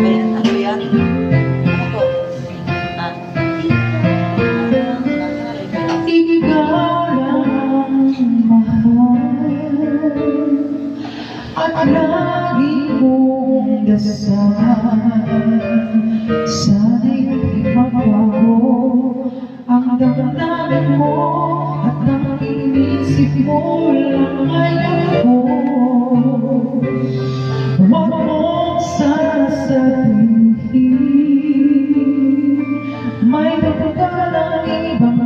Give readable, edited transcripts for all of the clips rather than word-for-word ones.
Ano yan? Ano to? Ah. Ikaw lang mahal at lagi kong dasal. Sana'y di magbago ang damdamin mo at ang inisip mo lang ngayon ko. Huwag mong sasabihin may pagkakalang ibang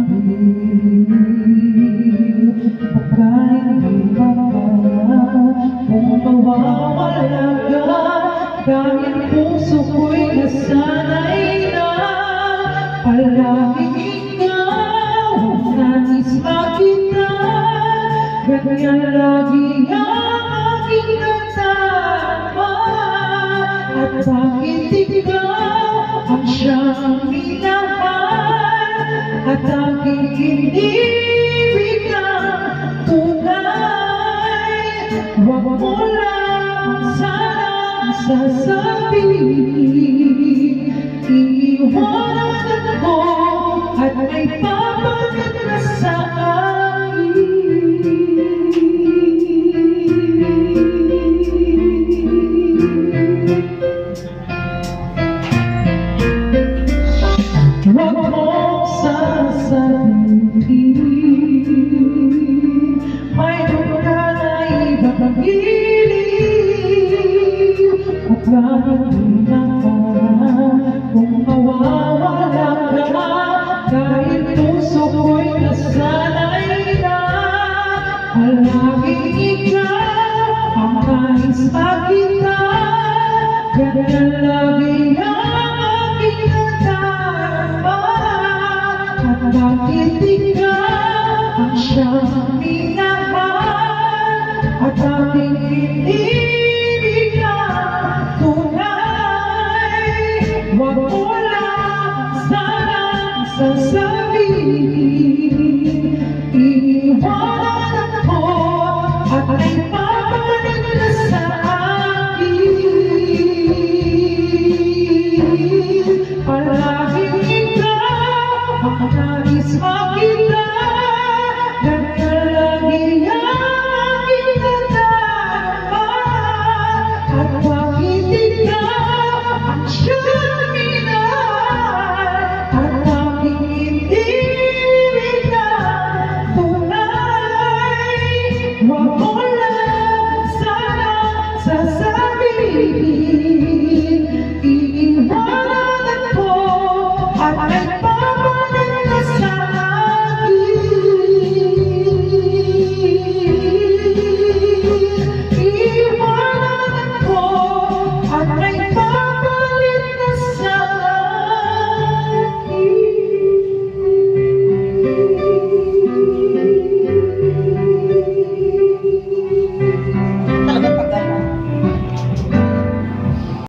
baka hindi makaya kung mawawala ka. Kahit puso ko'y nasanay na palaging ikaw ang nais makita. Ganyan lagi ang aking kasama. At bakit ikaw ang siyang minahal at aking inibig ng tunay? Huwag mo lang sanang sasabihin, iiwanan ko at may papagat ka sa akin. Huwag mong sasabihin may duga na ibang pag-ibig. At bakit di nakara kung mawawala ka. Kahit puso ko'y nasanay na palaging ikaw ang nais makita. Ganyan lang